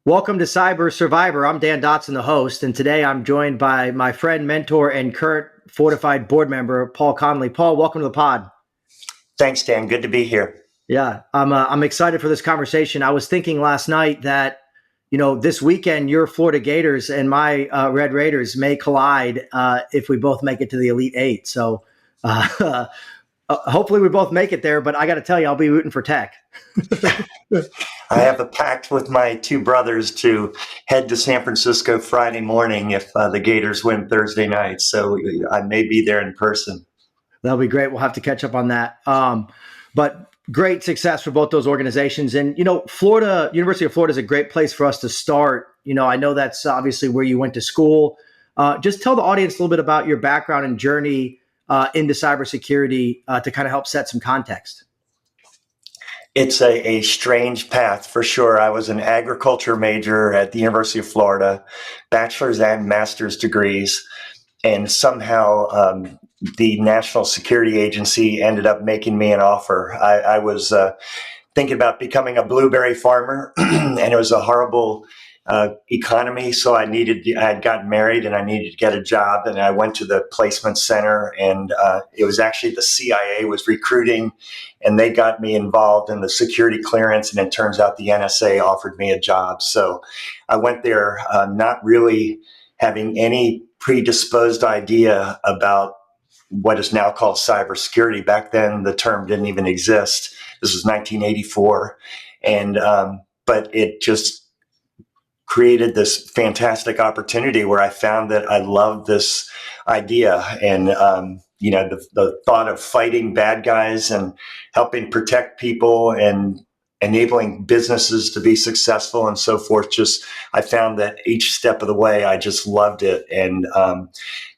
Welcome to Cyber Survivor. I'm Dan Dodson, the host, and today I'm joined by my friend, mentor, and current Fortified board member, Paul Connolly. Paul, welcome to the pod. Thanks, Dan. Good to be here. Yeah, I'm excited for this conversation. I was thinking last night that, this weekend, your Florida Gators and my Red Raiders may collide if we both make it to the Elite Eight. So hopefully we both make it there, but I got to tell you, I'll be rooting for Tech. I have a pact with my two brothers to head to San Francisco Friday morning if the Gators win Thursday night. So I may be there in person. That'll be great. We'll have to catch up on that. But great success for both those organizations. And, University of Florida is a great place for us to start. I know that's obviously where you went to school. Just tell the audience a little bit about your background and journey into cybersecurity to kind of help set some context. It's a strange path for sure. I was an agriculture major at the University of Florida, bachelor's and master's degrees, and somehow the National Security Agency ended up making me an offer. I was thinking about becoming a blueberry farmer, and it was a horrible economy. So I had gotten married and I needed to get a job, and I went to the placement center, and it was actually the CIA was recruiting, and they got me involved in the security clearance, and it turns out the NSA offered me a job. So I went there not really having any predisposed idea about what is now called cybersecurity. Back then, the term didn't even exist. This was 1984, and but it just created this fantastic opportunity where I found that I loved this idea, and the thought of fighting bad guys and helping protect people and enabling businesses to be successful and so forth. Just, I found that each step of the way, I just loved it, and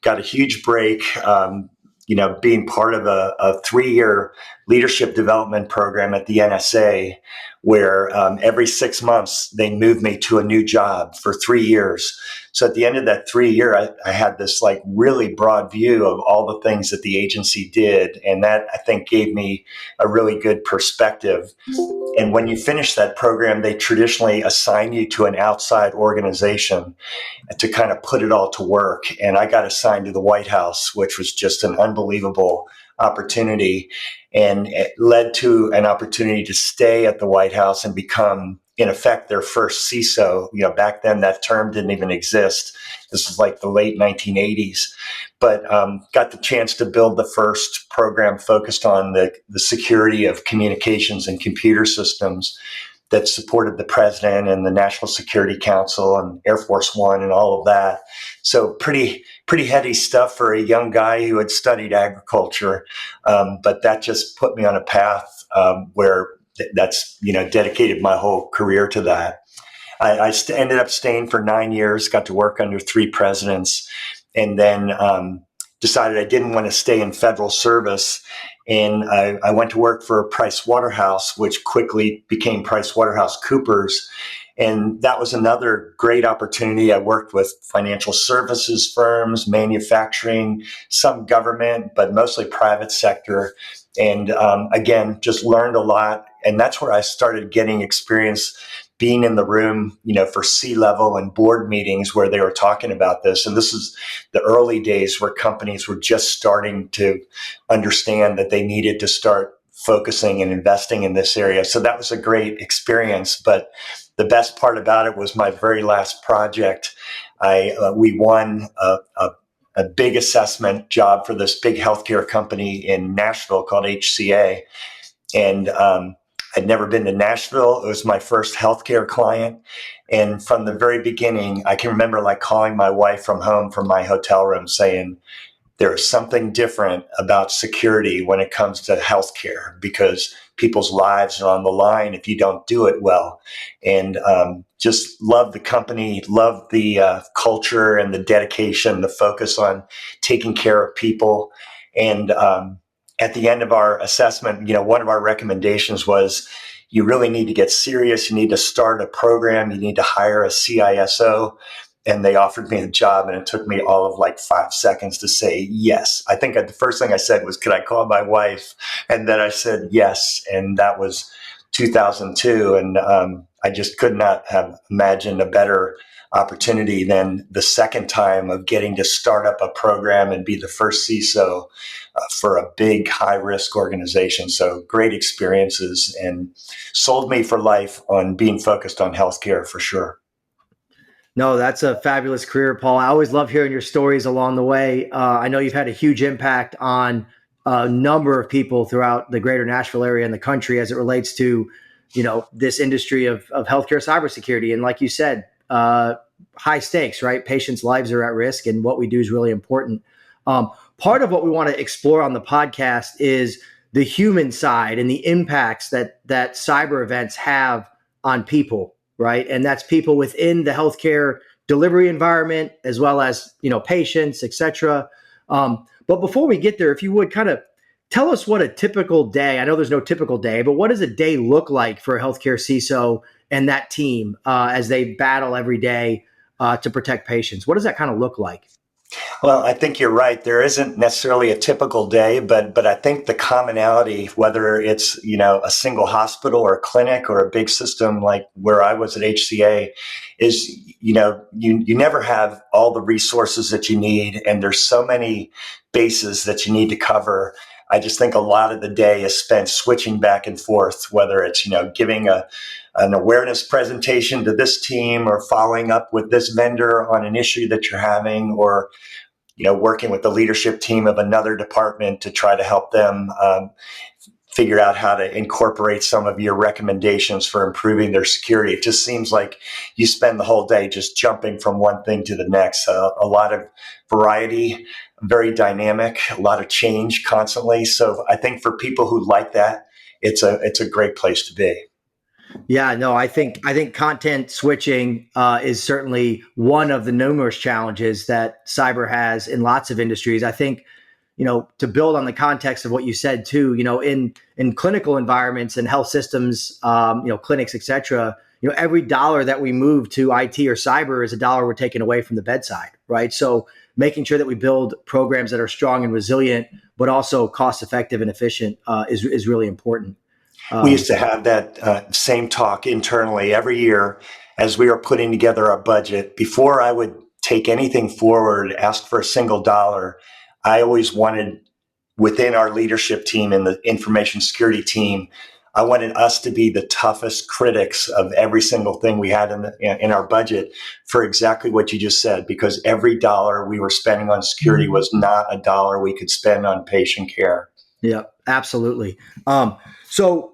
got a huge break. Being part of a 3-year leadership development program at the NSA, where every 6 months they moved me to a new job for 3 years. So at the end of that 3 year, I had this really broad view of all the things that the agency did. And that, I think, gave me a really good perspective. And when you finish that program, they traditionally assign you to an outside organization to kind of put it all to work. And I got assigned to the White House, which was just an unbelievable opportunity. And it led to an opportunity to stay at the White House and become, in effect, their first CISO. Back then that term didn't even exist. This was like the late 1980s. But got the chance to build the first program focused on the security of communications and computer systems that supported the president and the National Security Council and Air Force One and all of that. So pretty heady stuff for a young guy who had studied agriculture. But that just put me on a path where that's, dedicated my whole career to that. I ended up staying for 9 years, got to work under 3 presidents, and then decided I didn't want to stay in federal service. And I went to work for Price Waterhouse, which quickly became Price Waterhouse Coopers. And that was another great opportunity. I worked with financial services firms, manufacturing, some government, but mostly private sector. And again, just learned a lot. And that's where I started getting experience being in the room, for C-level and board meetings where they were talking about this. And this is the early days where companies were just starting to understand that they needed to start focusing and investing in this area. So that was a great experience. But the best part about it was my very last project. We won a big assessment job for this big healthcare company in Nashville called HCA. And I'd never been to Nashville. It was my first healthcare client. And from the very beginning, I can remember calling my wife from home from my hotel room saying, there's something different about security when it comes to healthcare, because people's lives are on the line if you don't do it well. And just love the company, love the culture and the dedication, the focus on taking care of people. And at the end of our assessment, one of our recommendations was you really need to get serious. You need to start a program. You need to hire a CISO. And they offered me the job, and it took me all of 5 seconds to say yes. I think the first thing I said was, could I call my wife? And then I said yes. And that was 2002. And I just could not have imagined a better opportunity than the second time of getting to start up a program and be the first CISO for a big high risk organization. So great experiences and sold me for life on being focused on healthcare for sure. No, that's a fabulous career, Paul. I always love hearing your stories along the way. I know you've had a huge impact on a number of people throughout the greater Nashville area and the country as it relates to, this industry of healthcare cybersecurity. And like you said, high stakes, right? Patients' lives are at risk, and what we do is really important. Part of what we want to explore on the podcast is the human side and the impacts that cyber events have on people, right? And that's people within the healthcare delivery environment, as well as, patients, et cetera. But before we get there, if you would kind of tell us what a typical day, I know there's no typical day, but what does a day look like for a healthcare CISO and that team as they battle every day to protect patients? What does that kind of look like? Well, I think you're right. There isn't necessarily a typical day, but I think the commonality, whether it's, a single hospital or a clinic or a big system like where I was at HCA, is, you never have all the resources that you need. And there's so many bases that you need to cover. I just think a lot of the day is spent switching back and forth, whether it's, giving an awareness presentation to this team or following up with this vendor on an issue that you're having, or working with the leadership team of another department to try to help them figure out how to incorporate some of your recommendations for improving their security. It just seems like you spend the whole day just jumping from one thing to the next. A lot of variety, very dynamic, a lot of change constantly. So I think for people who like that, it's a great place to be. Yeah, no, I think content switching is certainly one of the numerous challenges that cyber has in lots of industries. I think, to build on the context of what you said too, in clinical environments and health systems, clinics, et cetera, every dollar that we move to IT or cyber is a dollar we're taking away from the bedside, right? So making sure that we build programs that are strong and resilient, but also cost effective and efficient is really important. We used to have that same talk internally every year as we were putting together our budget. Before I would take anything forward, ask for a single dollar, I always wanted, within our leadership team and the information security team, I wanted us to be the toughest critics of every single thing we had in our budget for exactly what you just said, because every dollar we were spending on security was not a dollar we could spend on patient care. Yeah, absolutely. So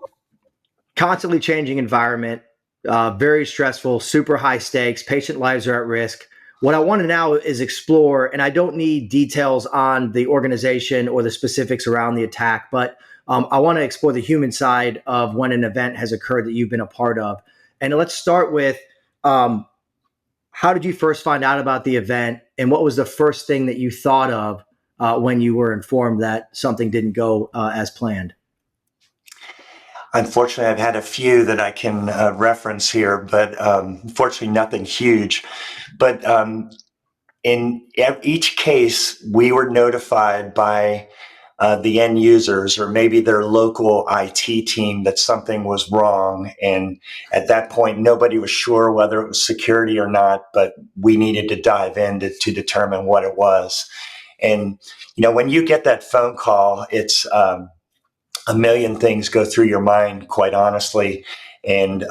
constantly changing environment, very stressful, super high stakes, patient lives are at risk. What I want to now is explore, and I don't need details on the organization or the specifics around the attack, but I want to explore the human side of when an event has occurred that you've been a part of. And let's start with how did you first find out about the event, and what was the first thing that you thought of when you were informed that something didn't go as planned? Unfortunately, I've had a few that I can reference here, but unfortunately, nothing huge. But in each case, we were notified by the end users or maybe their local IT team that something was wrong. And at that point, nobody was sure whether it was security or not, but we needed to dive in to determine what it was. And, when you get that phone call, it's a million things go through your mind, quite honestly. And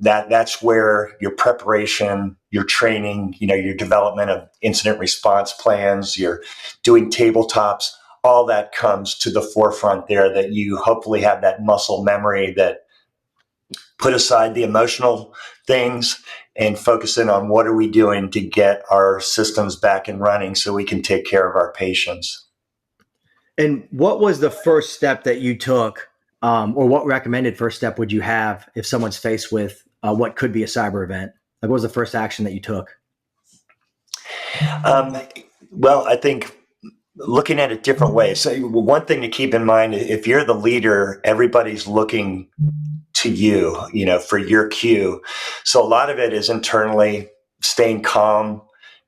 that's where your preparation, your training, your development of incident response plans, your doing tabletops, all that comes to the forefront there, that you hopefully have that muscle memory that put aside the emotional things and focus in on what are we doing to get our systems back and running so we can take care of our patients. And what was the first step that you took, or what recommended first step would you have if someone's faced with what could be a cyber event? Like, what was the first action that you took? Well, I think looking at it different ways. So one thing to keep in mind, if you're the leader, everybody's looking to you, for your cue. So a lot of it is internally staying calm,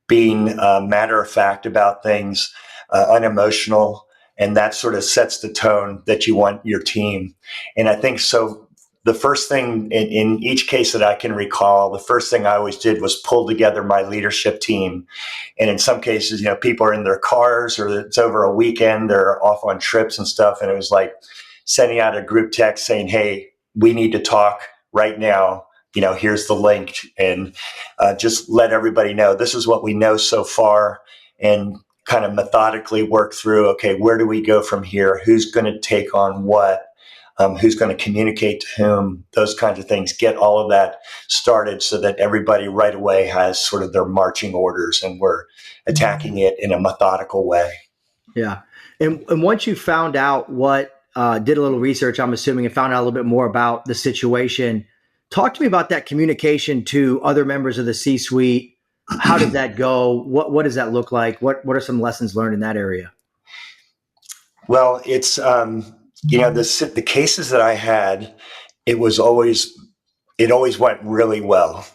being matter of fact about things, unemotional. And that sort of sets the tone that you want your team. And I think so the first thing in each case that I can recall, the first thing I always did was pull together my leadership team. And in some cases, people are in their cars or it's over a weekend, they're off on trips and stuff. And it was like sending out a group text saying, hey, we need to talk right now. Here's the link, and just let everybody know this is what we know so far, and kind of methodically work through, okay, where do we go from here? Who's going to take on what? Who's going to communicate to whom? Those kinds of things. Get all of that started so that everybody right away has sort of their marching orders, and we're attacking it in a methodical way. Yeah. And once you found out did a little research, I'm assuming, and found out a little bit more about the situation, talk to me about that communication to other members of the C-suite. How did that go? What does that look like? What are some lessons learned in that area? Well, it's, the cases that I had, it always went really well.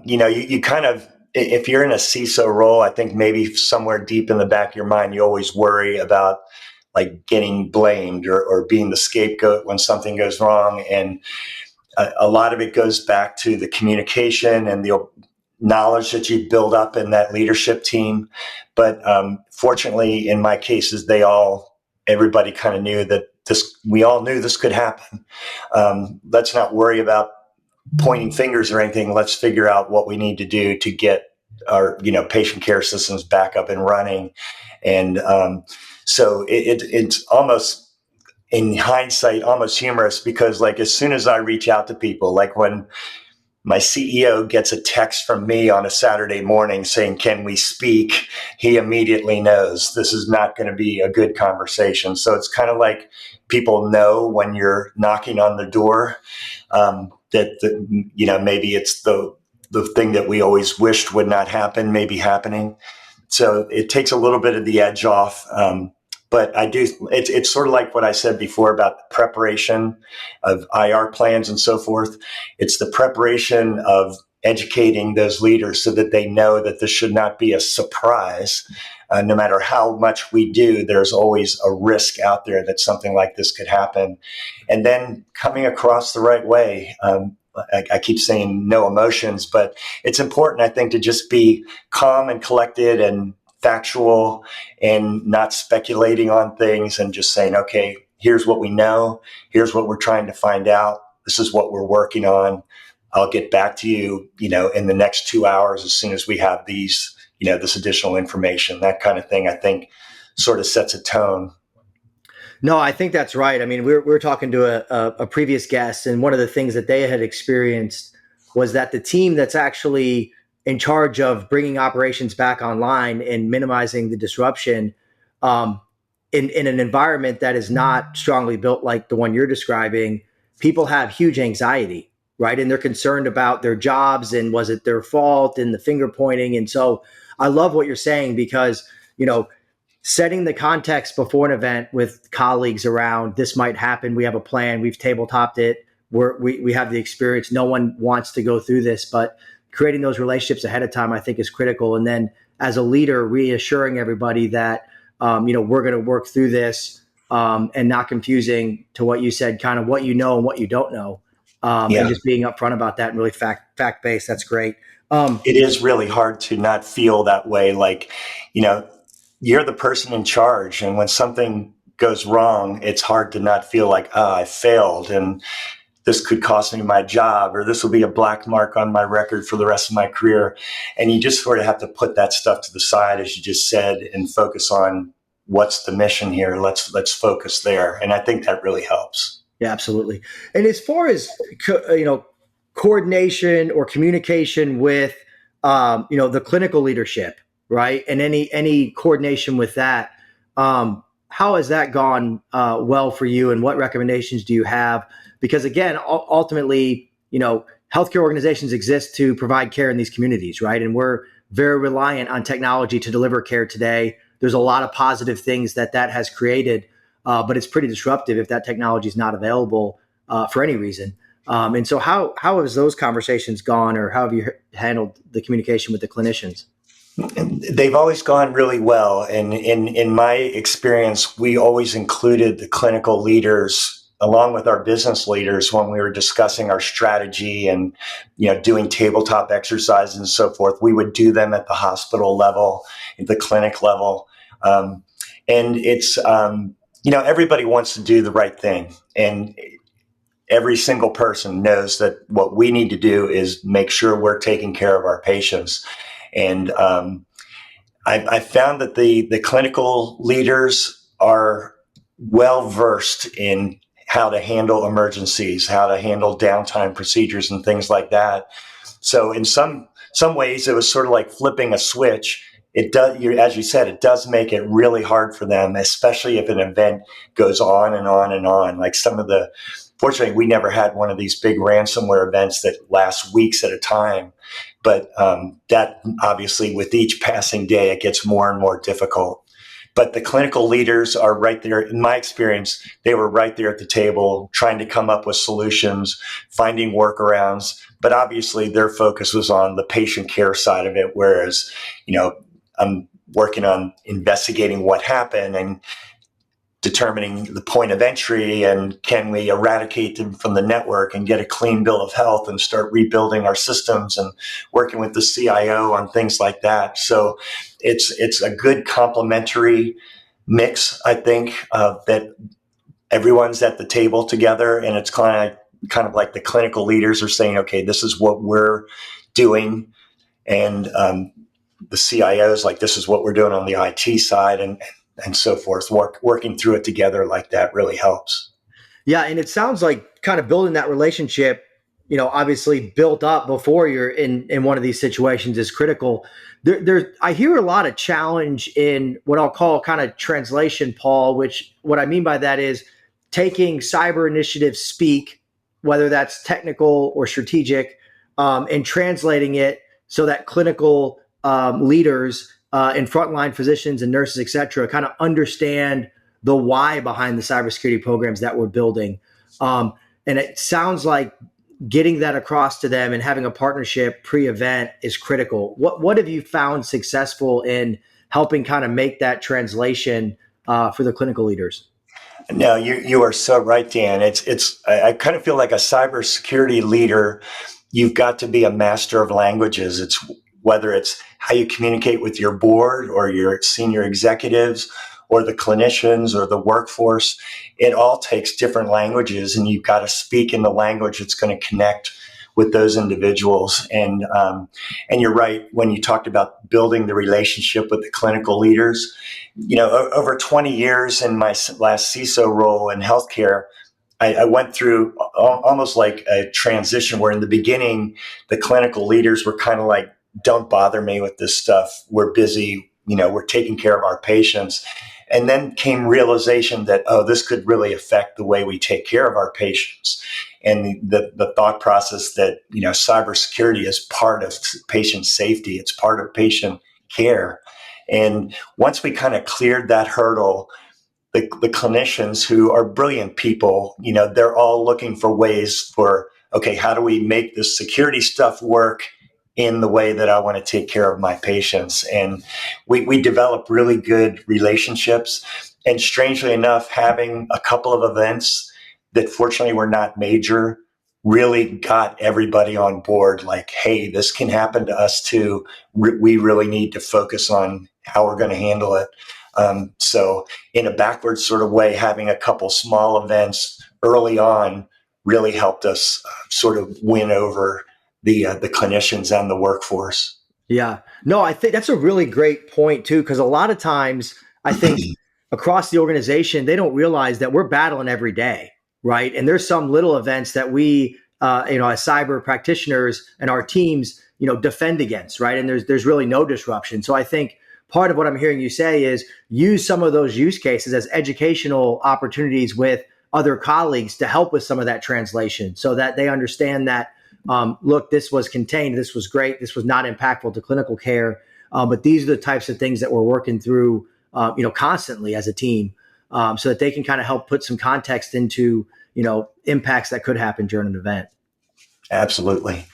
You kind of, if you're in a CISO role, I think maybe somewhere deep in the back of your mind, you always worry about like getting blamed or being the scapegoat when something goes wrong. And a lot of it goes back to the communication and the knowledge that you build up in that leadership team. But fortunately, in my cases, everybody kind of knew that we all knew this could happen. Let's not worry about pointing fingers or anything. Let's figure out what we need to do to get our, patient care systems back up and running. And so it's almost, in hindsight, almost humorous, because like as soon as I reach out to people, like when my CEO gets a text from me on a Saturday morning saying, can we speak? He immediately knows this is not going to be a good conversation. So it's kind of like people know when you're knocking on the door, that maybe it's the thing that we always wished would not happen, maybe happening. So it takes a little bit of the edge off. But it's sort of like what I said before about the preparation of IR plans and so forth. It's the preparation of educating those leaders so that they know that this should not be a surprise. No matter how much we do, there's always a risk out there that something like this could happen. And then coming across the right way. I keep saying no emotions, but it's important, I think, to just be calm and collected and factual and not speculating on things, and just saying, okay, here's what we know. Here's what we're trying to find out. This is what we're working on. I'll get back to you, in the next 2 hours as soon as we have these, this additional information. That kind of thing, I think, sort of sets a tone. No, I think that's right. I mean, we were talking to a previous guest, and one of the things that they had experienced was that the team that's actually in charge of bringing operations back online and minimizing the disruption in an environment that is not strongly built like the one you're describing, people have huge anxiety, right? And they're concerned about their jobs and was it their fault and the finger pointing. And so I love what you're saying, because, setting the context before an event with colleagues around this might happen. We have a plan. We've tabletopped it. We have the experience. No one wants to go through this, but creating those relationships ahead of time, I think, is critical. And then as a leader, reassuring everybody that, we're going to work through this and not confusing, to what you said, kind of what you know and what you don't know. And just being upfront about that and really fact-based. That's great. It is really hard to not feel that way. Like, you're the person in charge. And when something goes wrong, it's hard to not feel like, I failed and this could cost me my job, or this will be a black mark on my record for the rest of my career. And you just sort of have to put that stuff to the side, as you just said, and focus on what's the mission here. Let's focus there. And I think that really helps. Yeah, absolutely. And as far as, coordination or communication with, the clinical leadership, right? And any coordination with that, how has that gone well for you, and what recommendations do you have? Because again, ultimately, healthcare organizations exist to provide care in these communities, right? And we're very reliant on technology to deliver care today. There's a lot of positive things that has created, but it's pretty disruptive if that technology is not available for any reason. And so how has those conversations gone, or how have you handled the communication with the clinicians? They've always gone really well. And in my experience, we always included the clinical leaders along with our business leaders, when we were discussing our strategy and, doing tabletop exercises and so forth, we would do them at the hospital level, at the clinic level. And it's, everybody wants to do the right thing. And every single person knows that what we need to do is make sure we're taking care of our patients. And I found that the clinical leaders are well versed in how to handle emergencies, how to handle downtime procedures, and things like that. So in some ways, it was sort of like flipping a switch. It does, as you said, it does make it really hard for them, especially if an event goes on and on and on. Like fortunately, we never had one of these big ransomware events that last weeks at a time. But that obviously, with each passing day, it gets more and more difficult. But the clinical leaders are right there. In my experience, they were right there at the table trying to come up with solutions, finding workarounds. But obviously, their focus was on the patient care side of it, whereas, I'm working on investigating what happened and determining the point of entry, and can we eradicate them from the network and get a clean bill of health and start rebuilding our systems, and working with the CIO on things like that. So it's a good complementary mix, I think, that everyone's at the table together, and it's kind of like the clinical leaders are saying, okay, this is what we're doing, and the CIOs like, this is what we're doing on the IT side, and so forth. Working through it together like that really helps. Yeah, and it sounds like kind of building that relationship, obviously built up before you're in one of these situations is critical. I hear a lot of challenge in what I'll call kind of translation, Paul, which what I mean by that is taking cyber initiative speak, whether that's technical or strategic, and translating it so that clinical leaders and frontline physicians and nurses, et cetera, kind of understand the why behind the cybersecurity programs that we're building. And it sounds like getting that across to them and having a partnership pre-event is critical. What have you found successful in helping kind of make that translation for the clinical leaders? No, you are so right, Dan. I kind of feel like a cybersecurity leader, you've got to be a master of languages. It's whether it's how you communicate with your board or your senior executives or the clinicians or the workforce. It all takes different languages, and you've got to speak in the language that's going to connect with those individuals. And you're right when you talked about building the relationship with the clinical leaders. Over 20 years in my last CISO role in healthcare, I went through almost like a transition where in the beginning, the clinical leaders were kind of like, don't bother me with this stuff. We're busy. We're taking care of our patients. And then came realization that, this could really affect the way we take care of our patients. And the thought process that, cybersecurity is part of patient safety. It's part of patient care. And once we kind of cleared that hurdle, the clinicians, who are brilliant people, they're all looking for ways for, okay, how do we make this security stuff work in the way that I want to take care of my patients? And we develop really good relationships. And strangely enough, having a couple of events that fortunately were not major really got everybody on board. Like, hey, this can happen to us too. We really need to focus on how we're going to handle it. So in a backwards sort of way, having a couple small events early on really helped us sort of win over the clinicians and the workforce. Yeah, no, I think that's a really great point too, because a lot of times I think across the organization, they don't realize that we're battling every day, right? And there's some little events that we, as cyber practitioners and our teams, defend against, right? And there's really no disruption. So I think part of what I'm hearing you say is use some of those use cases as educational opportunities with other colleagues to help with some of that translation so that they understand that, look, this was contained, this was great, this was not impactful to clinical care, but these are the types of things that we're working through, constantly as a team, so that they can kind of help put some context into, impacts that could happen during an event. Absolutely.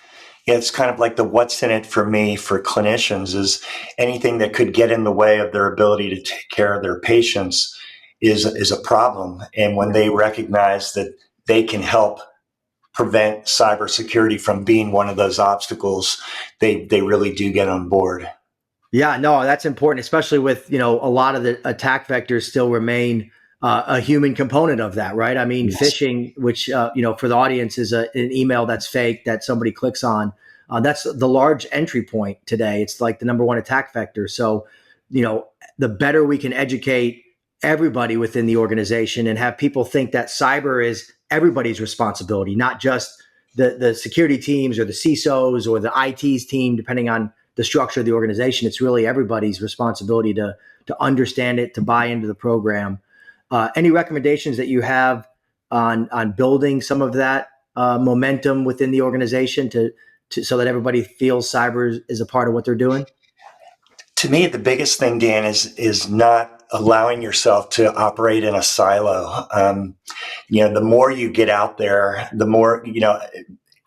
Yeah, it's kind of like the what's in it for me for clinicians is anything that could get in the way of their ability to take care of their patients. is a problem. And when they recognize that they can help prevent cybersecurity from being one of those obstacles, they really do get on board. Yeah, no, that's important, especially with, a lot of the attack vectors still remain a human component of that, right? I mean, Yes. phishing, which, for the audience is an email that's fake that somebody clicks on. That's the large entry point today. It's like the number one attack vector. So, the better we can educate everybody within the organization and have people think that cyber is everybody's responsibility, not just the security teams or the CISOs or the IT's team, depending on the structure of the organization. It's really everybody's responsibility to understand it, to buy into the program. Any recommendations that you have on building some of that momentum within the organization to so that everybody feels cyber is a part of what they're doing? To me, the biggest thing, Dan, is not allowing yourself to operate in a silo. The more you get out there, the more,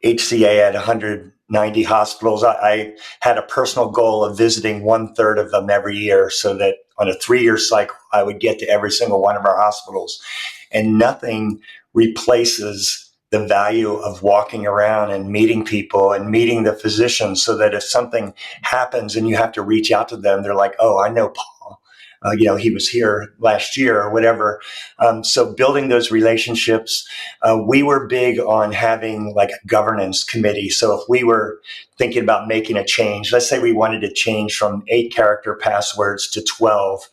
HCA at 190 hospitals. I had a personal goal of visiting 1/3 of them every year, so that on a 3-year cycle, I would get to every single one of our hospitals. And nothing replaces the value of walking around and meeting people and meeting the physicians, so that if something happens and you have to reach out to them, they're like, oh, I know Paul. He was here last year or whatever. So building those relationships, we were big on having like a governance committee. So if we were thinking about making a change, let's say we wanted to change from 8-character passwords to 12,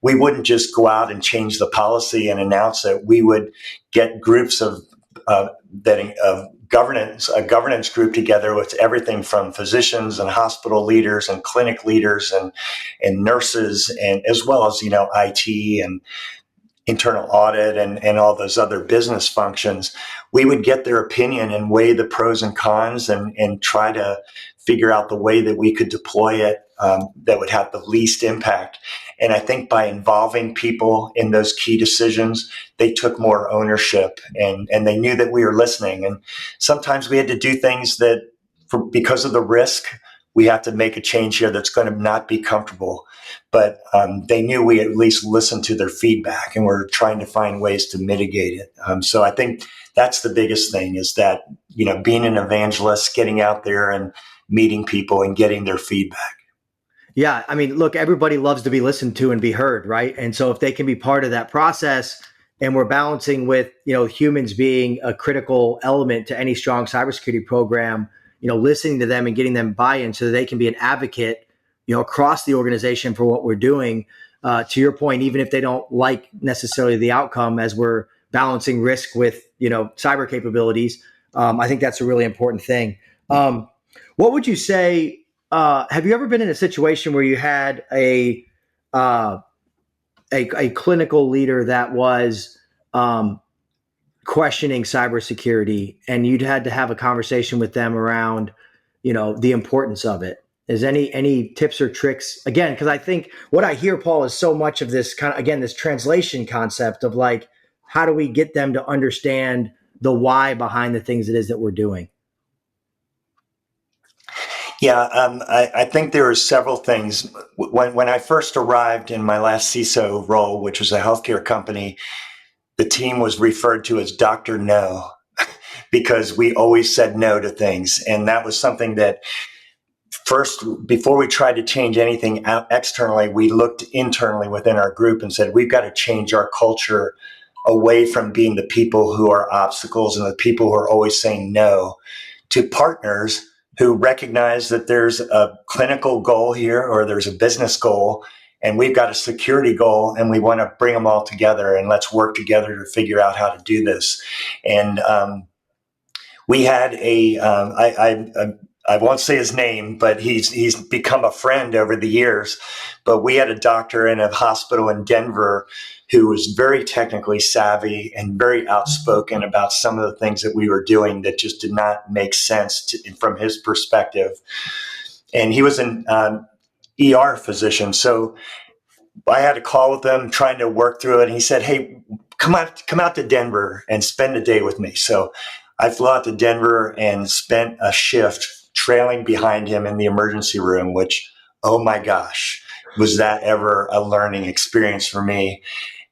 we wouldn't just go out and change the policy and announce it. We would get groups of a governance group together with everything from physicians and hospital leaders and clinic leaders and nurses, and as well as, IT and internal audit and all those other business functions. We would get their opinion and weigh the pros and cons and try to figure out the way that we could deploy it that would have the least impact. And I think by involving people in those key decisions, they took more ownership and they knew that we were listening. And sometimes we had to do things that, because of the risk, we have to make a change here that's going to not be comfortable. But they knew we at least listened to their feedback, and we're trying to find ways to mitigate it. So I think that's the biggest thing, is that, being an evangelist, getting out there and meeting people and getting their feedback. Yeah, I mean, look, everybody loves to be listened to and be heard, right? And so if they can be part of that process, and we're balancing with, humans being a critical element to any strong cybersecurity program, listening to them and getting them buy-in so that they can be an advocate, across the organization for what we're doing. To your point, even if they don't like necessarily the outcome, as we're balancing risk with, cyber capabilities, I think that's a really important thing. What would you say? Have you ever been in a situation where you had a clinical leader that was questioning cybersecurity, and you'd had to have a conversation with them around, the importance of it? Is any tips or tricks? Again, because I think what I hear, Paul, is so much of this kind of, again, this translation concept of like, how do we get them to understand the why behind the things it is that we're doing? Yeah, I think there are several things. When I first arrived in my last CISO role, which was a healthcare company, the team was referred to as Dr. No, because we always said no to things. And that was something that first, before we tried to change anything out externally, we looked internally within our group and said, we've got to change our culture away from being the people who are obstacles and the people who are always saying no, to partners who recognize that there's a clinical goal here or there's a business goal, and we've got a security goal, and we want to bring them all together, and let's work together to figure out how to do this. And we had I won't say his name, but he's become a friend over the years. But we had a doctor in a hospital in Denver who was very technically savvy and very outspoken about some of the things that we were doing that just did not make sense from his perspective. And he was an ER physician. So I had a call with him trying to work through it. And he said, hey, come out to Denver and spend a day with me. So I flew out to Denver and spent a shift trailing behind him in the emergency room, which, oh my gosh, was that ever a learning experience for me.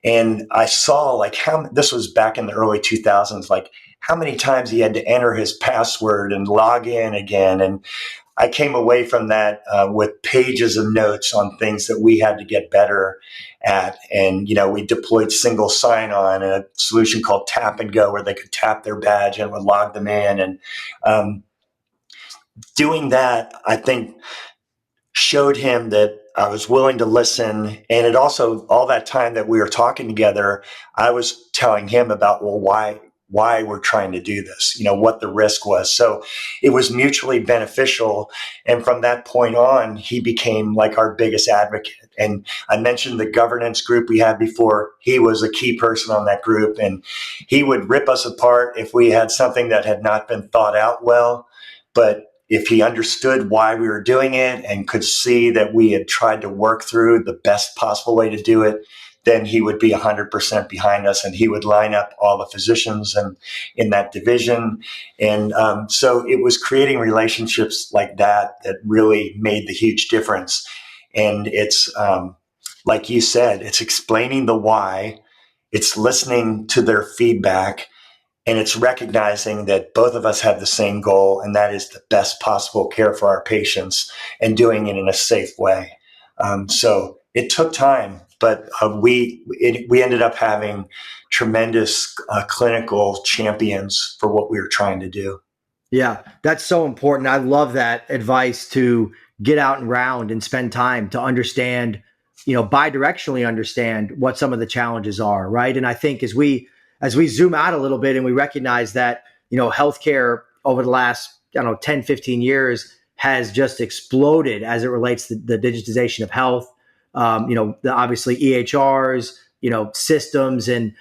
And I saw like how this was back in the early 2000s, like how many times he had to enter his password and log in again. And I came away from that with pages of notes on things that we had to get better at. And, we deployed single sign-on and a solution called Tap and Go where they could tap their badge and it would log them in. And doing that, I think, showed him that I was willing to listen. And it also, all that time that we were talking together, I was telling him about, well, why we're trying to do this, what the risk was. So it was mutually beneficial. And from that point on, he became like our biggest advocate. And I mentioned the governance group we had before. He was a key person on that group, and he would rip us apart if we had something that had not been thought out well. But if he understood why we were doing it and could see that we had tried to work through the best possible way to do it, then he would be 100% behind us, and he would line up all the physicians and in that division. And so it was creating relationships like that really made the huge difference. And it's like you said, it's explaining the why, it's listening to their feedback, and it's recognizing that both of us have the same goal, and that is the best possible care for our patients and doing it in a safe way. So it took time, but we ended up having tremendous clinical champions for what we were trying to do. Yeah, that's so important. I love that advice to get out and round and spend time to understand, bidirectionally understand what some of the challenges are, right? And I think as we zoom out a little bit and we recognize that, healthcare over the last, 10, 15 years has just exploded as it relates to the digitization of health, obviously EHRs, systems. And,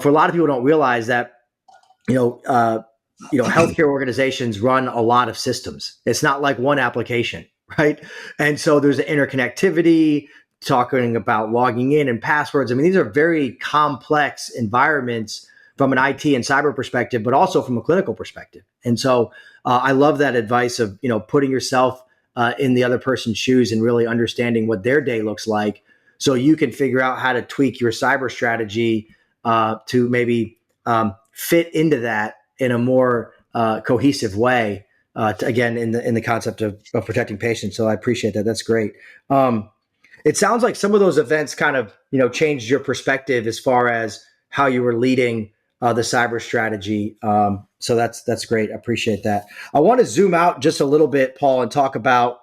for a lot of people don't realize that, healthcare organizations run a lot of systems. It's not like one application, right? And so there's an interconnectivity, talking about logging in and passwords. I mean, these are very complex environments from an IT and cyber perspective, but also from a clinical perspective. And so I love that advice of, putting yourself in the other person's shoes and really understanding what their day looks like, so you can figure out how to tweak your cyber strategy to maybe fit into that in a more cohesive way. Again, in the concept of protecting patients. So I appreciate that. That's great. It sounds like some of those events kind of, changed your perspective as far as how you were leading the cyber strategy. So that's great. I appreciate that. I want to zoom out just a little bit, Paul, and talk about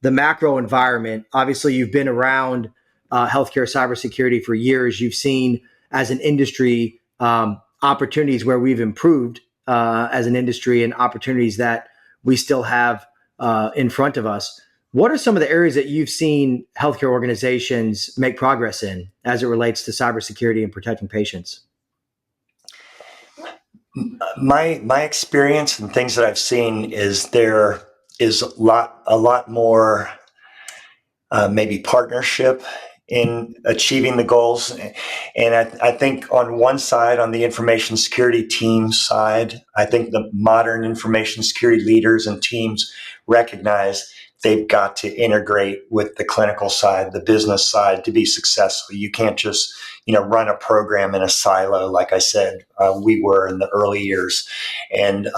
the macro environment. Obviously, you've been around healthcare cybersecurity for years. You've seen as an industry opportunities where we've improved as an industry and opportunities that we still have in front of us. What are some of the areas that you've seen healthcare organizations make progress in as it relates to cybersecurity and protecting patients? My experience and things that I've seen is there is a lot more maybe partnership in achieving the goals. And I think on one side, on the information security team side, I think the modern information security leaders and teams recognize they've got to integrate with the clinical side, the business side, to be successful. You can't just, run a program in a silo, like I said, we were in the early years. And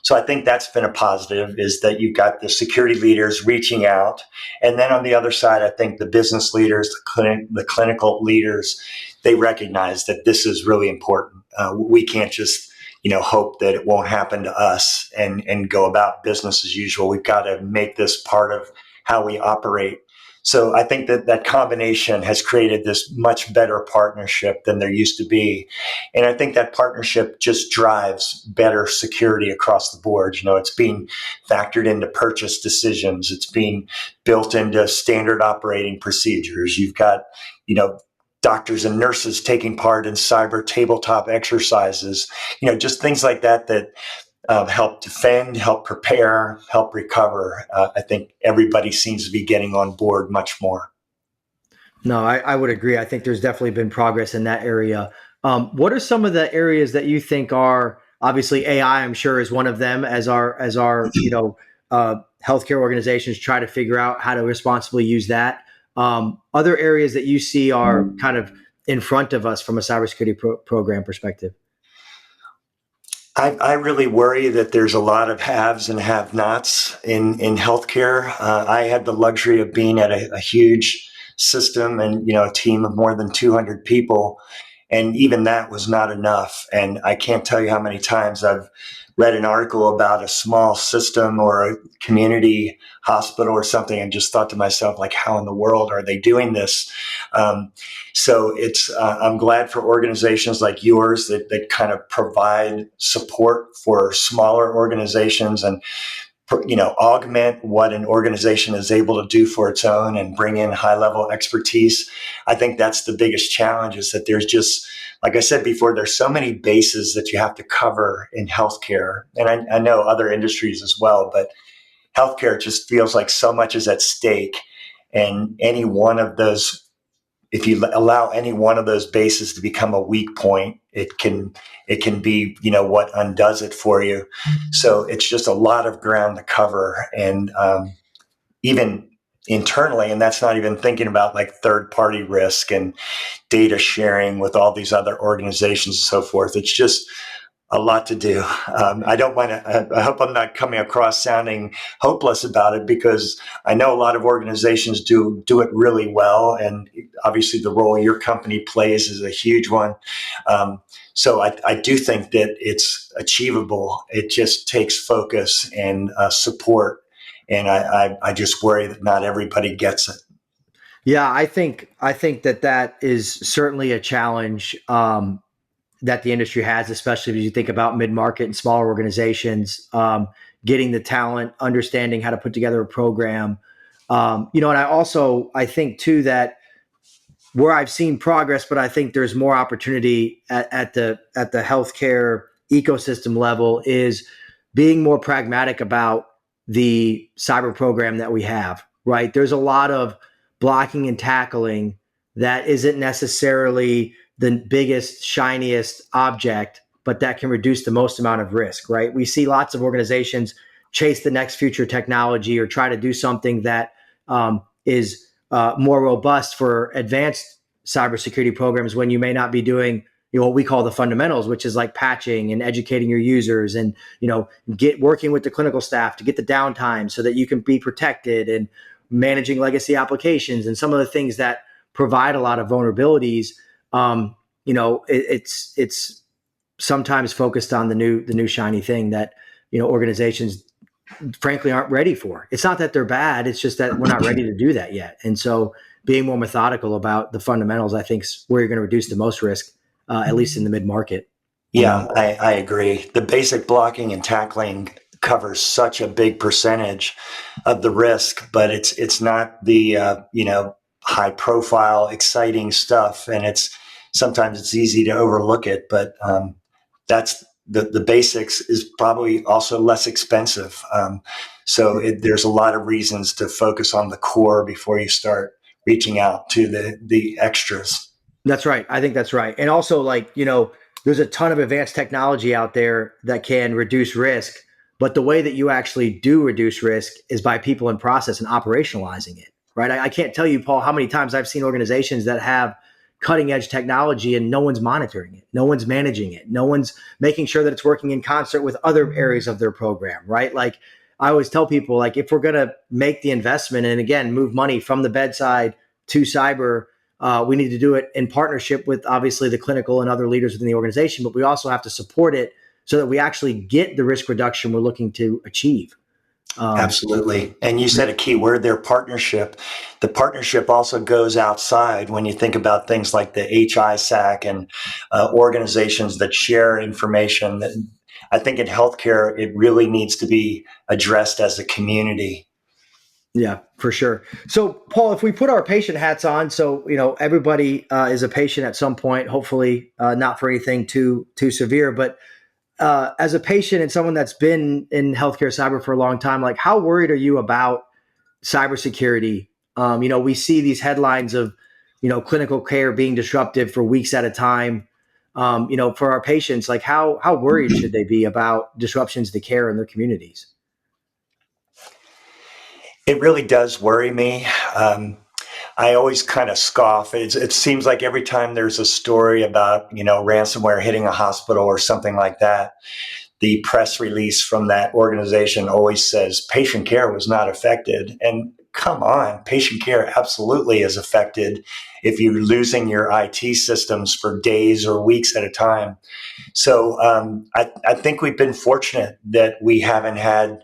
so I think that's been a positive, is that you've got the security leaders reaching out. And then on the other side, I think the business leaders, the clinical leaders, they recognize that this is really important. We can't just hope that it won't happen to us and go about business as usual. We've got to make this part of how we operate. So I think that combination has created this much better partnership than there used to be. And I think that partnership just drives better security across the board. It's being factored into purchase decisions. It's being built into standard operating procedures. You've got, doctors and nurses taking part in cyber tabletop exercises, just things like that help defend, help prepare, help recover. I think everybody seems to be getting on board much more. No, I would agree. I think there's definitely been progress in that area. What are some of the areas that you think are, obviously AI, I'm sure, is one of them, as our healthcare organizations try to figure out how to responsibly use that. Other areas that you see are kind of in front of us from a cybersecurity program perspective? I really worry that there's a lot of haves and have-nots in healthcare. I had the luxury of being at a huge system and a team of more than 200 people, and even that was not enough. And I can't tell you how many times I've read an article about a small system or a community hospital or something and just thought to myself, like, how in the world are they doing this? Um, so I'm glad for organizations like yours that kind of provide support for smaller organizations and augment what an organization is able to do for its own and bring in high level expertise. I think that's the biggest challenge, is that there's just, like I said before, there's so many bases that you have to cover in healthcare. And I know other industries as well, but healthcare just feels like so much is at stake. And any one of those, if you allow any one of those bases to become a weak point, it can be what undoes it for you. So it's just a lot of ground to cover, and even internally, and that's not even thinking about like third party risk and data sharing with all these other organizations and so forth. It's just a lot to do. I don't want to. I hope I'm not coming across sounding hopeless about it, because I know a lot of organizations do it really well, and obviously the role your company plays is a huge one. So I do think that it's achievable. It just takes focus and support, and I just worry that not everybody gets it. Yeah, I think that is certainly a challenge that the industry has, especially as you think about mid-market and smaller organizations, getting the talent, understanding how to put together a program. And I think too that where I've seen progress, but I think there's more opportunity at the healthcare ecosystem level, is being more pragmatic about the cyber program that we have. Right, there's a lot of blocking and tackling that isn't necessarily the biggest, shiniest object, but that can reduce the most amount of risk. Right, we see lots of organizations chase the next future technology or try to do something that is more robust for advanced cybersecurity programs, when you may not be doing what we call the fundamentals, which is like patching and educating your users, and get working with the clinical staff to get the downtime so that you can be protected, and managing legacy applications and some of the things that provide a lot of vulnerabilities. It's sometimes focused on the new shiny thing that organizations frankly aren't ready for. It's not that they're bad, it's just that we're not ready to do that yet. And so being more methodical about the fundamentals, I think, is where you're going to reduce the most risk, at least in the mid-market. Yeah, I agree. The basic blocking and tackling covers such a big percentage of the risk, but it's not the high profile, exciting stuff, and sometimes it's easy to overlook it. But that's the basics is probably also less expensive. There's a lot of reasons to focus on the core before you start reaching out to the extras. That's right. I think that's right. And also, there's a ton of advanced technology out there that can reduce risk, but the way that you actually do reduce risk is by people and process and operationalizing it. Right. I can't tell you, Paul, how many times I've seen organizations that have cutting edge technology and no one's monitoring it. No one's managing it. No one's making sure that it's working in concert with other areas of their program. Right. Like, I always tell people, like, if we're going to make the investment and again, move money from the bedside to cyber, we need to do it in partnership with obviously the clinical and other leaders within the organization, but we also have to support it so that we actually get the risk reduction we're looking to achieve. Absolutely. And you said a key word there, partnership. The partnership also goes outside when you think about things like the HISAC and organizations that share information. I think in healthcare, it really needs to be addressed as a community. Yeah, for sure. So, Paul, if we put our patient hats on, so everybody is a patient at some point. Hopefully, not for anything too severe, but as a patient and someone that's been in healthcare cyber for a long time, like, how worried are you about cybersecurity? We see these headlines of clinical care being disrupted for weeks at a time. For our patients, like, how worried should they be about disruptions to care in their communities? It really does worry me. I always kind of scoff. It seems like every time there's a story about, ransomware hitting a hospital or something like that, the press release from that organization always says patient care was not affected. And come on, patient care absolutely is affected if you're losing your IT systems for days or weeks at a time. So I think we've been fortunate that we haven't had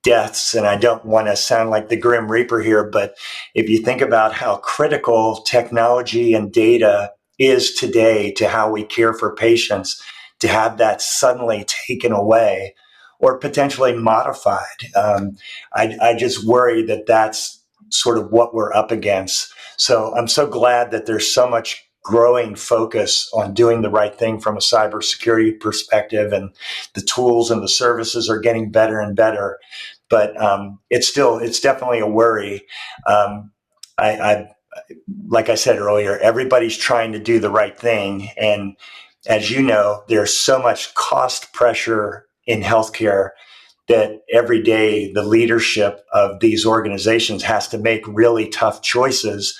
deaths. And I don't want to sound like the Grim Reaper here, but if you think about how critical technology and data is today to how we care for patients, to have that suddenly taken away or potentially modified, I just worry that that's sort of what we're up against. So I'm so glad that there's so much growing focus on doing the right thing from a cybersecurity perspective, and the tools and the services are getting better and better. But it's definitely a worry. I like I said earlier, everybody's trying to do the right thing, and as you know, there's so much cost pressure in healthcare that every day the leadership of these organizations has to make really tough choices.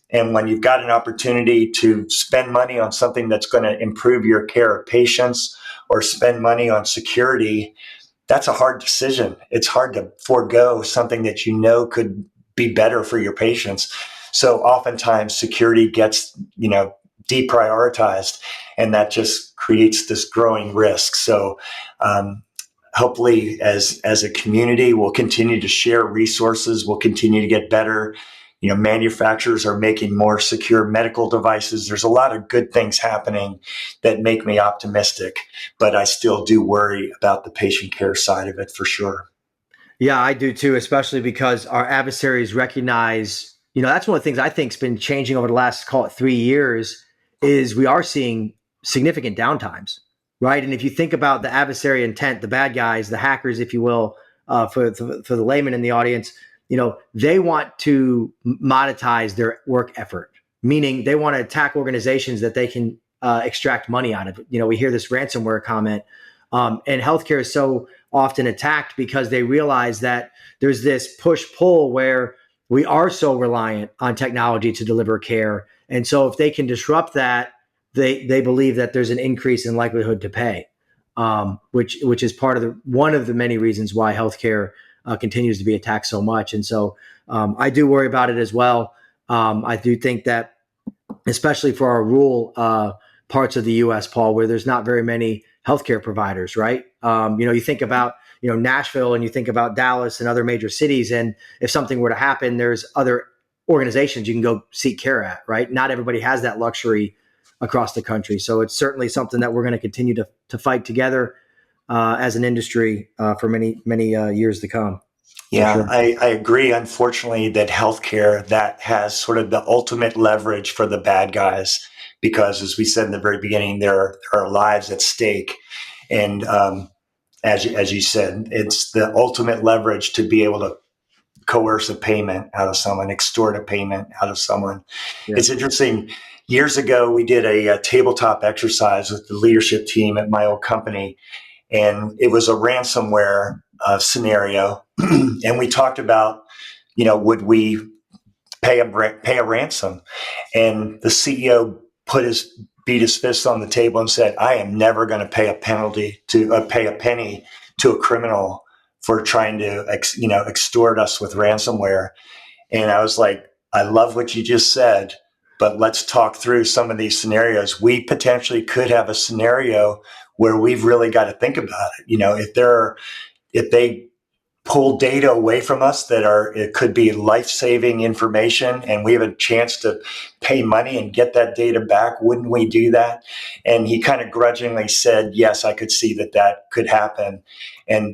And when you've got an opportunity to spend money on something that's going to improve your care of patients or spend money on security, that's a hard decision. It's hard to forego something that could be better for your patients. So oftentimes security gets, deprioritized, and that just creates this growing risk. So hopefully as a community, we'll continue to share resources, we'll continue to get better. Manufacturers are making more secure medical devices. There's a lot of good things happening that make me optimistic, but I still do worry about the patient care side of it for sure. Yeah, I do too, especially because our adversaries recognize, that's one of the things I think's been changing over the last, call it 3 years, is we are seeing significant downtimes, right? And if you think about the adversary intent, the bad guys, the hackers, if you will, for the layman in the audience, they want to monetize their work effort, meaning they want to attack organizations that they can extract money out of. We hear this ransomware comment, and healthcare is so often attacked because they realize that there's this push-pull where we are so reliant on technology to deliver care. And so if they can disrupt that, they believe that there's an increase in likelihood to pay, which is one of the many reasons why healthcare continues to be attacked so much. And so I do worry about it as well. I do think that, especially for our rural parts of the U.S., Paul, where there's not very many healthcare providers, right? You think about, Nashville, and you think about Dallas and other major cities. And if something were to happen, there's other organizations you can go seek care at, right? Not everybody has that luxury across the country. So it's certainly something that we're going to continue to fight together as an industry for many, many years to come. Yeah, Sure. I agree. Unfortunately, that healthcare that has sort of the ultimate leverage for the bad guys, because as we said in the very beginning, there are lives at stake. And as you said, it's the ultimate leverage to be able to coerce a payment out of someone, extort a payment out of someone. Yeah. It's interesting. Years ago, we did a tabletop exercise with the leadership team at my old company, and it was a ransomware scenario. And we talked about, would we pay a ransom? And the CEO beat his fist on the table and said, "I am never going to pay a pay a penny to a criminal for trying to, extort us with ransomware." And I was like, "I love what you just said, but let's talk through some of these scenarios. We potentially could have a scenario where we've really got to think about it. If they pull data away from us it could be life-saving information, and we have a chance to pay money and get that data back, wouldn't we do that?" And he kind of grudgingly said, "Yes, I could see that could happen."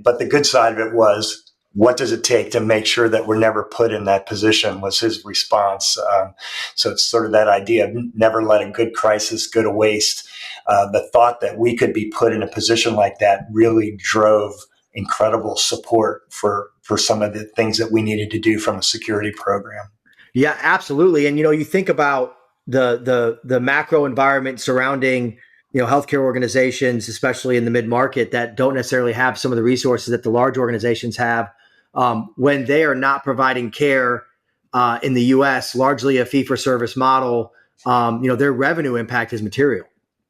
But the good side of it was, what does it take to make sure that we're never put in that position, was his response. So it's sort of that idea of never let a good crisis go to waste. The thought that we could be put in a position like that really drove incredible support for some of the things that we needed to do from a security program. Yeah, absolutely. And you think about the macro environment surrounding healthcare organizations, especially in the mid-market, that don't necessarily have some of the resources that the large organizations have. When they are not providing care, in the U.S., largely a fee-for-service model, their revenue impact is material,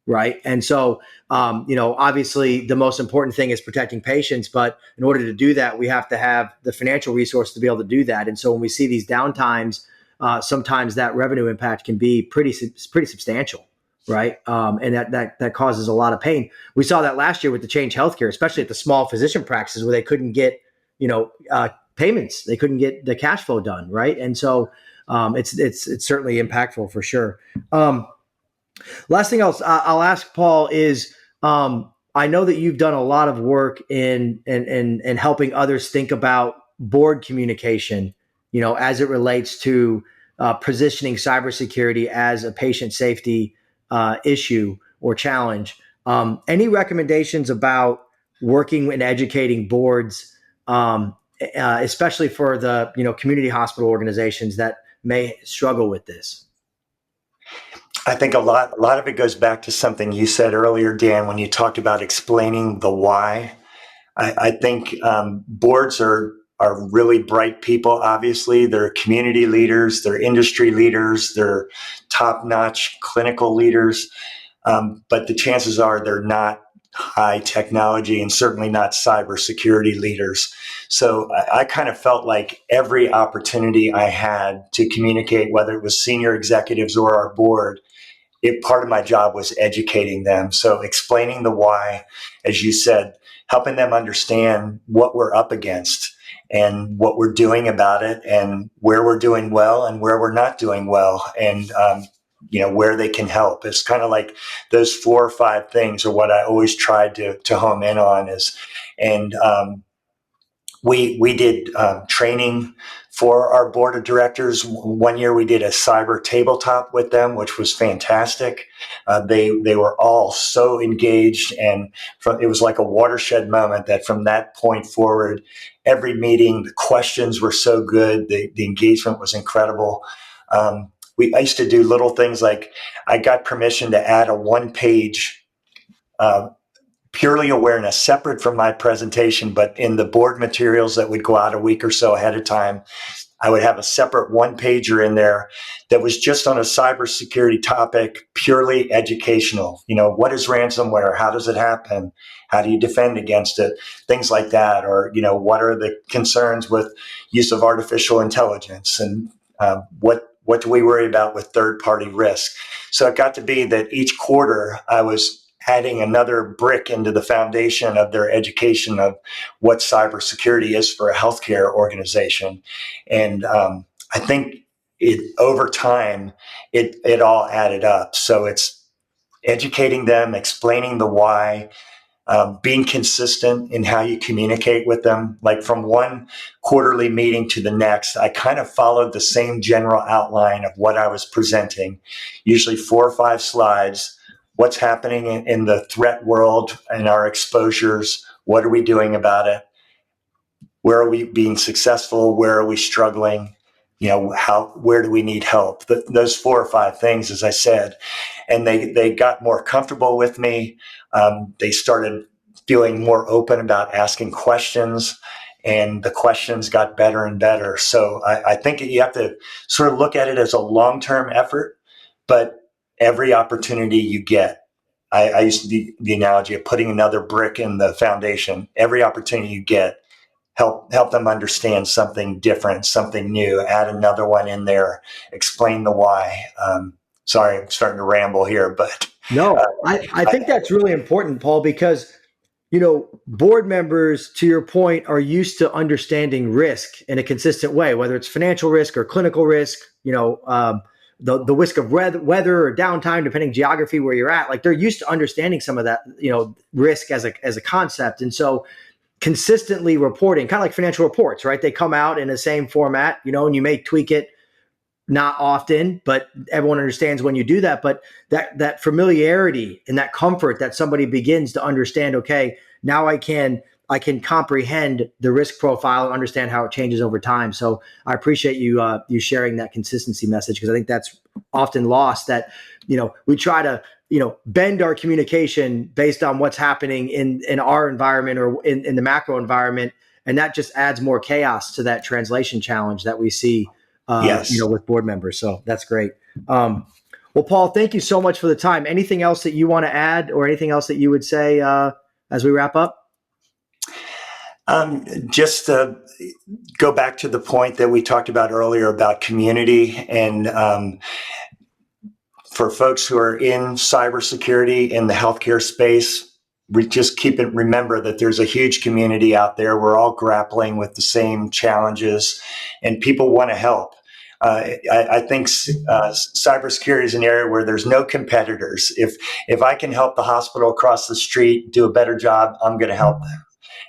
right? And so, obviously, the most important thing is protecting patients. But in order to do that, we have to have the financial resource to be able to do that. And so, when we see these downtimes, sometimes that revenue impact can be pretty substantial, right? And that causes a lot of pain. We saw that last year with the Change Healthcare, especially at the small physician practices where they couldn't get, payments. They couldn't get the cash flow done, right? And so it's certainly impactful for sure. Last thing I'll ask, Paul, is I know that you've done a lot of work in helping others think about board communication, as it relates to positioning cybersecurity as a patient safety issue or challenge. Any recommendations about working and educating boards, especially for the community hospital organizations that may struggle with this? I think a lot of it goes back to something you said earlier, Dan, when you talked about explaining the why. I think boards are really bright people. Obviously, they're community leaders, they're industry leaders, they're top-notch clinical leaders. But the chances are they're not high technology and certainly not cybersecurity leaders. So I kind of felt like every opportunity I had to communicate, whether it was senior executives or our board, part of my job was educating them. So explaining the why, as you said, helping them understand what we're up against and what we're doing about it and where we're doing well and where we're not doing well, and where they can help. It's kind of like those 4 or 5 things are what I always tried to home in on. We did training for our board of directors. One year we did a cyber tabletop with them, which was fantastic. They were all so engaged, and it was like a watershed moment that from that point forward, every meeting, the questions were so good. The engagement was incredible. I used to do little things like I got permission to add a 1-page purely awareness, separate from my presentation, but in the board materials that would go out a week or so ahead of time, I would have a separate 1-pager in there that was just on a cybersecurity topic, purely educational. What is ransomware? How does it happen? How do you defend against it? Things like that. Or, what are the concerns with use of artificial intelligence? And what do we worry about with third-party risk? So it got to be that each quarter I was adding another brick into the foundation of their education of what cybersecurity is for a healthcare organization. And I think over time, it all added up. So it's educating them, explaining the why, being consistent in how you communicate with them. Like from one quarterly meeting to the next, I kind of followed the same general outline of what I was presenting, usually 4 or 5 slides. What's happening in the threat world and our exposures? What are we doing about it? Where are we being successful? Where are we struggling? Where do we need help? Those 4 or 5 things, as I said, and they got more comfortable with me. They started feeling more open about asking questions, and the questions got better and better. So I think you have to sort of look at it as a long-term effort, but every opportunity you get, I use the analogy of putting another brick in the foundation. Every opportunity you get, help them understand something different, something new, add another one in there, explain the why. Sorry, I'm starting to ramble here, but no, I think that's really important, Paul, because board members, to your point, are used to understanding risk in a consistent way, whether it's financial risk or clinical risk, the risk of weather or downtime, depending geography where you're at. Like they're used to understanding some of that, risk as a concept. And so consistently reporting, kind of like financial reports, right? They come out in the same format, and you may tweak it not often, but everyone understands when you do that. But that familiarity and that comfort that somebody begins to understand, okay, now I can comprehend the risk profile and understand how it changes over time. So I appreciate you sharing that consistency message, because I think that's often lost, that we try to bend our communication based on what's happening in our environment or in the macro environment, and that just adds more chaos to that translation challenge that we see Yes. with board members. So that's great. Well, Paul, thank you so much for the time. Anything else that you want to add or anything else that you would say as we wrap up? Just to go back to the point that we talked about earlier about community, and for folks who are in cybersecurity in the healthcare space, we just remember that there's a huge community out there. We're all grappling with the same challenges, and people want to help. I think cybersecurity is an area where there's no competitors. If I can help the hospital across the street do a better job, I'm going to help them.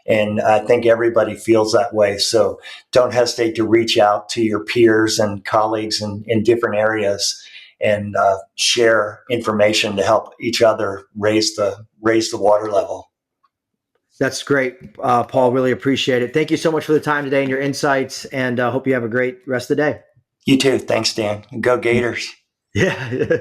And I think everybody feels that way. So don't hesitate to reach out to your peers and colleagues in different areas and share information to help each other raise the water level. That's great, Paul. Really appreciate it. Thank you so much for the time today and your insights, and hope you have a great rest of the day. You too. Thanks, Dan. Go Gators. Yeah.